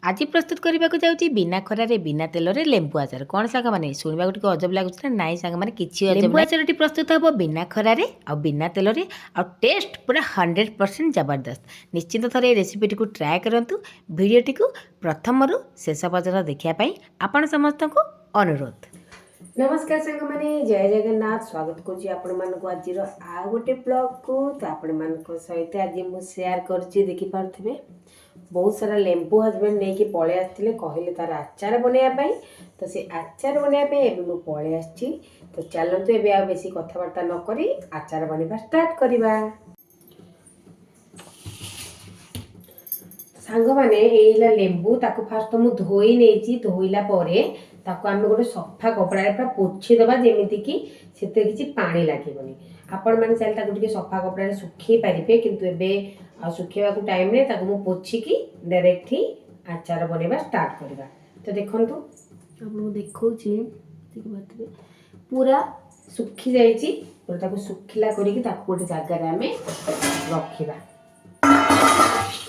आज प्रस्तुत करने को जाऊँगी बिना खरारे बिना तेलरे लेंबु आचार। कौन साग मैंने शुणा टी अजब लगुच ना नाई साग मैंने किसी अजब लेंबु आचार टी प्रस्तुत हम बिना खरारे आ बिना तेलरे आ टेस्ट पूरा 100% जबरदस्त। निश्चिंत थोड़े ये रेसिपी टी ट्राए करूँ। भिडटी को प्रथम रु शेष पर्यटन देखापी आपण समस्त को अनुरोध। नमस्कार सांग मैंने जय जगन्नाथ स्वागत करुँच आज आ गोटे ब्लॉग को तो आपण मान सहित आज मुझे सेयार करुँची देखिपे बहुत सारा लेंबू हजबैंड नहीं कि पलि आसते कहले तार आचार बनवाई तो से आचार बनवाई मुझे पलि आसी तो चलतु ए बेसी कथबार्ता नक आचार बनवा स्टार्ट करवा। सांग मैंने लेंबू ताको फास्ट मुझे धोई नहीं धोइला ताको आम गोटे सफा कपड़ा पूरा पोछीदे जमीक से किसी पानी लगे आपण मैंने चल टे सफा कपड़ा सुखी पारे किंतु एबे सुखेवा टाइम ने ताको मु पोछिकी डायरेक्ट ही आचार बनवा स्टार्ट करवा। तो देखंतु आपको देखौछि पूरा सुखी जाइछि पूरा ताको सुखिला करिकी ताको गोटे जगह आम रखिबा।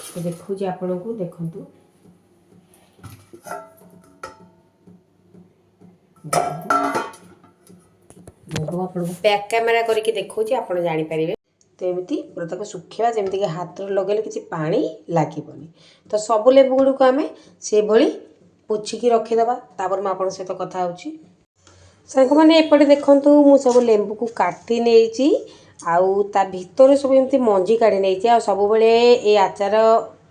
तो देखौछि आपनको देखंतु बैक कैमेरा करके देखो आप जापर तो एमती पूरा तक सुखा जमीक हाथ लगे किसी पानी लगे तो सब लेबू गुड़ आम से भाई पोछिकी रखीदे तापर मुझे सहित कथा सांग मैंने एपटे देखूँ मु सब लेंबू को काटी नहीं आउ ता भितर सब एमती मंजी काढ़ी नहीं सब ये आचार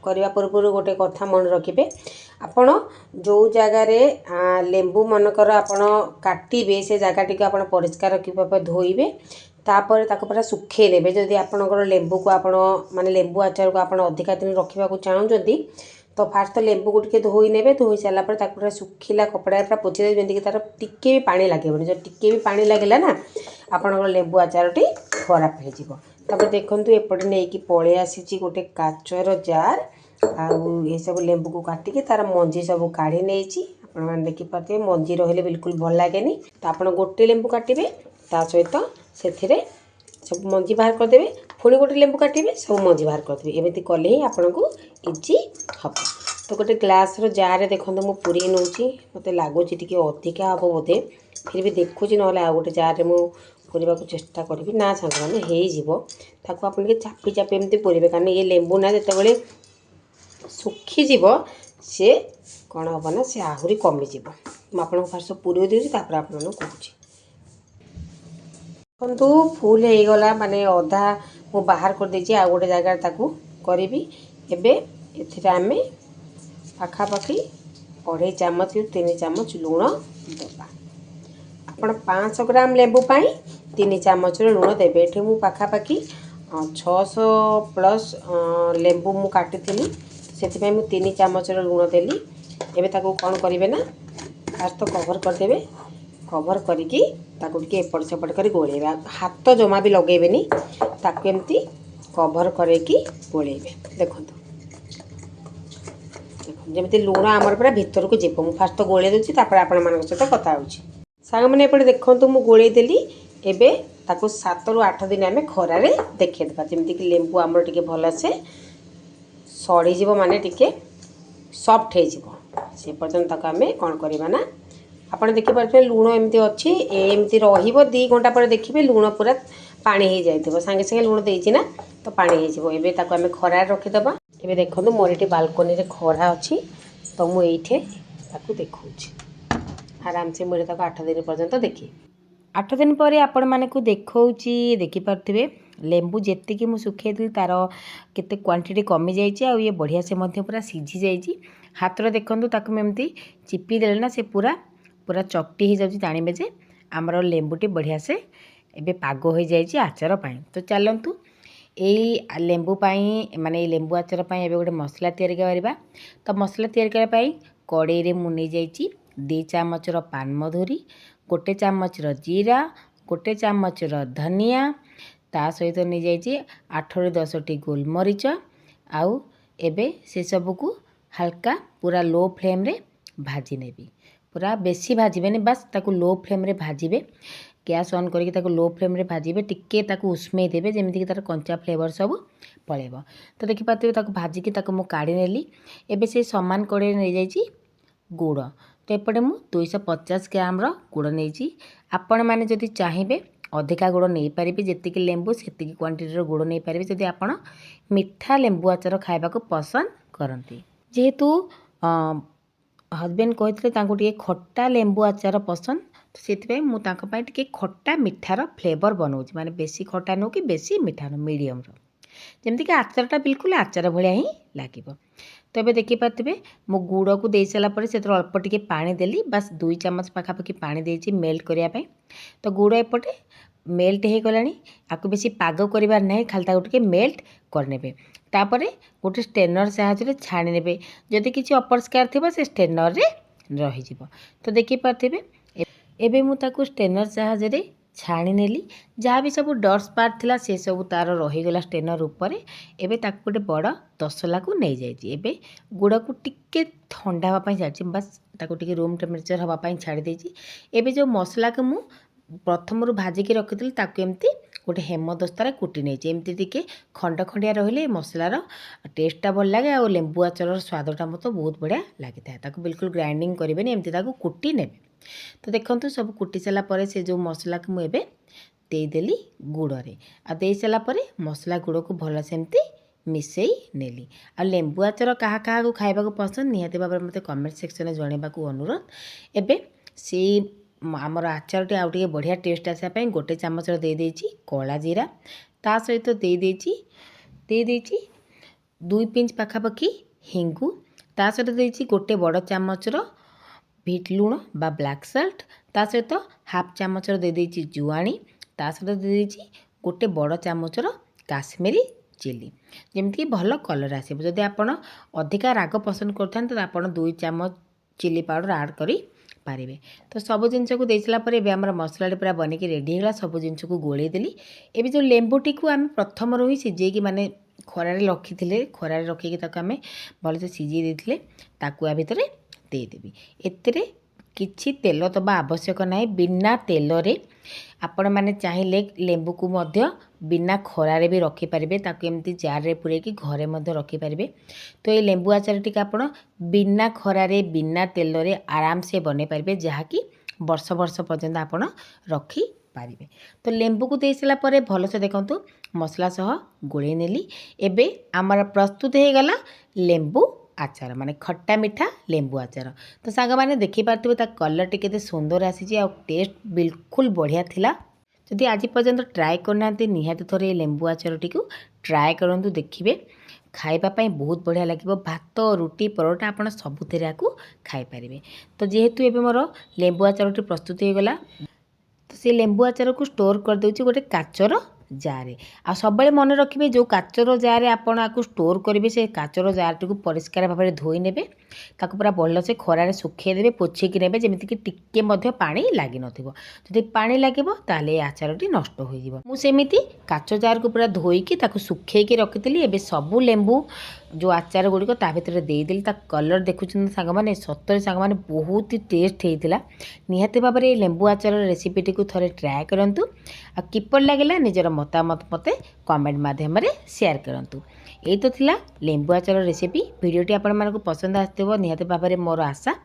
करने पूर्व गोटे कथा मन रखिए आपण जो जगार लेंबू मनकर आपण काटे से जगह टी आप परिष्कार रखा धोइबे तापर ताको पूरा सुखे देबे। जदि आपणकर लेंबू को आपण माने लेंबू आचार को आपण अधिका दिन रखा चाहूँगी तो फास्ट तो लेंबू को टिके धोई नेबे धोई सारा पर पूरा सुखिला कपड़ा पूरा पोछि देबे जमीक तार टिके भी पानी लगे जो टिके भी पानी लगेगा ना आपणकर लेंबू आचारटी खराब हो। तापर देखंतु एपटे नहीं कि पलि आसी गोटे काचर जार आउ ये सब लेंबू को काटिकी तार मंजी सब काढ़ी नहीं आपने देखिपे मंजी रही बिल्कुल भल लगे तो आप गोटे लेंबू काटे ता सहित से सब मंजी बाहर करदे पुणी गोटे लेंबू काटे सब मंजी बाहर करदे एमती कले ही आपन को इजी हम। तो गोटे ग्लास जार देखो मुझे पूरी नौ मत लगुच अधिका हम बोधे फिर भी देखुची ना आ गोटे जार पूरा को चेष्टा करी ना सांग मैंने होता आप चापी चापी एमती पूरे कारण ये लेंबू ना जिते सुखीज सी कौन हम ना सी आहरी कमिज मुझे फास्ट पूरी दूसरी आप कहूँ देखु फुल हो गला माने अधा मु बाहर कर देछि आ गोटे जगह ताकू करी एबे एथिरे आमे पाखापाखि 2.5 चामच 3 चामच लुण देबा। आपण 500 ग्राम लेंबू पाई 3 चामच लुण देबे। एठी मु पाखापाखि 600 प्लस लेंबू मु काटिथिली से मु 3 चामच लुण देली। एबे ताकू कौन करेंगे ना फास्ट तो कवर करदे कवर करिकी ताकू टिके एपट सेपट कर गोलेबा हाथ जमा भी लगेबेनी ताकू एमती कवर करके गोलेबे। देखो जमी लुण आमर पूरा भीतर को जीव मुझे फास्ट गोले दूसरी आपण मान सहित कथा सांग मैंने एपटे देखो मुझे गोले देली एबे ताकू 7 ରୁ 8 दिन आम खरारे देखा जमीक लेंबू आमर टिके भलसे सड़ीज माने टिके सफ्ट हो पर्यटन ताक आम कौन करवा ना आप देखिपे लुण एमती अच्छी एमती रही 2 घंटा पर देखिए लुण पूरा पानी हो जाए सांगे सांगे लुण देना तो पानी हो आम खरार रखीदे। ये देखो मोर ये बालकोनी रे खरा अच्छी तो मुझे देखा आराम से मुझे 8 दिन पर्यंत देखी 8 दिन पर आपण मानक देखौची देखिपे लेंबू जेतिकी मु सुखे तार केते क्वांटिटी कमी जाइए आ ये बढ़िया से मध्य पूरा सीझी जाइए हाथ देखूँ ताकू एमती चिपी देले ना से पूरा पूरा चकटी हो जाए जानवे जे आमर लेंबूटी बढ़िया से एबे पाग हो जाइए आचार पाई। तो चलतु यही लेंबू पाई माने लेंबू आचार पाई एबे गोटे मसला तैयारी करबा। तो मसला तैयारी करने कड़ाई रे मु नहीं जाइए 2 चामच पान मधुरी 1 चामच जीरा 1 चामच धनिया ता सहित नहीं जाइए 8 ରୁ 10 टी गोलमरीच आउ एबे से सब को हल्का पूरा लो फ्लेम रे भाजी नेबी पूरा बेसी भाजबेनी बस ताकू लो फ्लेम रे भाजिबे ଗ୍ୟାସ୍ ଅନ୍ କରିକି ତାକୁ लो फ्लेम भाजिबे टिके ताकू उष्मे देबे जेमिति कि तार कंचा फ्लेवर सब पळेबो। तो देखि पाते ताकू भाजिकी ताकू मु काढी नेली। एबे से समान कड़े नै जाईची गुड़। तो एपटे मु 250 ग्राम रो गुड़ नैची। आपण माने जदि चाहिबे अधिका गुड़ नहीं पारिबे जेतिकी लेंबू सेतिकी क्वांटिटी रो गुड़ नहीं पारिबे जदि आपण मिठा लेंबू आचार खाइबा को पसंद करंती। जेहेतु हस्बैंड कहते तांको टिके खट्टा लेंबू आचार पसंद तो से मु तांको पाई टिके खट्टा मिठार फ्लेवर बनाऊँ माने बेसी खट्टा नो कि बेसी मिठा नो मीडियम रो जमती कि आचारटा बिल्कुल आचार भाया ही लगे। तो ये देखिपे मो गुड़ को दे सारापर से अल्प टिके पानी देली बस 2 चम्मच पाखापाखि पानी देती मेल्ट करने। तो गुड़ एपटे मेल्ट हो गलानी आपको बेसी पाग करार ना खाली ताको टिके मेल्ट करने। तापर गोटे स्टेनर साहाय्य छाणी ने जदि किसी अपरिष्कार थी से स्टेनर रे रही। तो देखिपे एबे मु ताको स्टेनर साहाय्य छाणी नेली जहाँ भी सब डस्ट पार्ट थिला से सब तार रहीगला स्टेनर उपर। एबे ताको गोटे बड़ तसला को नहीं जाइए। एबे गुड़ को टिके ठंडा होगापाई छाड़ी बस ताको टिके रूम टेम्परेचर होगापाई छाड़ी देछि। एबे जो मसला को मु प्रथम भाजिकी रखी ताको एमती गोटे हेमदस्तार कुटी नहीं एमती टिके खंड खंडिया रहिले मसलार टेस्टा भल लगे और लेंबू आचार स्वादटा मत बहुत बढ़िया लगी था। ताको बिल्कुल ग्राइंडिंग करेंगे एमती ताको कुटी ने। तो देखो सब कुटी सारापर से जो मसला को मुझे देदेली गुड़ रे आ दे सारापर मसला गुड़ को भल सेमती मिसई नेली। आ लेंबू आचार क्या क्या खाइबा पसंद निहाती भाव में मत कमेंट सेक्शन में जनवाक अनुरोध। एबे से आमर आचारटी आउ टिके बढ़िया टेस्ट आसापी गोटे चामच दे देछि कला जीरा ता सहित दे देछि 2 पिंच पाखापाखि हिंगु ता सहित देछि गोटे बड़ चामच बीट लुण बा ब्लैक सल्ट ता सहित हाफ चामच दे देछि जुआणी ता सहित दे देछि गोटे बड़ चामच काश्मीरी चिली जमीक भल कलर आसो। जदि आपण अधिका राग पसंद करते तो आपड़ 2 चामच चिली पाउडर ऐड करी पारे। तो सब जिनस को दे सारापर आम मसला पूरा बनिकी रेडी होगा। सब जिनस को गोले देली। एबे जो लेंबूटी को आम प्रथम ही सीझे माने खरार रखी थे खरार रखिकी आम भलसे सीझे देते ताकू आ भितर देदेवी। एते किछि तेल दबा आवश्यक ना बिना तेल रे आपण मैंने चाहिए लेंबू को मध्य बिना खरारे भी रखिपारे ताकू एमती जार रे पुरेकी घरे मध्य रखिपारे। तो ये लेंबू आचार टी आपण बिना खरारे बिना तेल रे आराम से बने पारे जहाँकि वर्ष वर्ष पर्यंत आपण रखी पारिबे। तो लेंबू को दे सारा पर भलसे देखंतु मसला सह गोले नेली। एबे आमर प्रस्तुत हो गला लेंबू आचार माने खट्टा मीठा लेंबू आचार। तो सांग मैंने देखिपारे ता कलर टी केते सुंदर आसी आ टेस्ट बिल्कुल बढ़िया थिला। जदि आज पर्यंत ट्राए करना निहाती थोड़े लेंबू आचार टी ट्राए करूँ देखिए खाइबापी बहुत बढ़िया लगे। भात रुटी परोटा आपड़ सबुथिरे आपको खाईपारे। तो जेहेतु एबे मोर लेंबू आचार टी प्रस्तुत हो गला तो से लेंबू आचार को स्टोर कर देउछि गोटे काचर जारे। आ सब मन रखिए जो काचर जारे आपन आपको स्टोर करेंगे से काचर जार टी परिष्कार भाव में धोई ने ताकू पूरा भल से खरारे सुखे देवे पोछेकी ने जमीक टिके पानी लगी नथिबो। जदि पानी लगे ताले आचारटी नष्ट हो जिवो। मु सेमिति काच जार को पूरा धोईकी ताकू सुखेकी रखिली। एबे सबू लेंबू जो आचार गुड़िक ता भीतर देदेली। ता कलर देखुं सांग मैंने सतरे सांग मैंने बहुत ही टेस्ट होता। निहाती भाव में लेंबू आचार रेसिपीटी को थोड़े ट्राए करूँ आ किपर लगे निजर मतामत मते कमेंट माध्यम शेयर करूँ। यही तो थिला लेंबू आचार रेसिपी। वीडियोटी आपण मानक पसंद आसथिबो निहाती भाव में मोर आशा।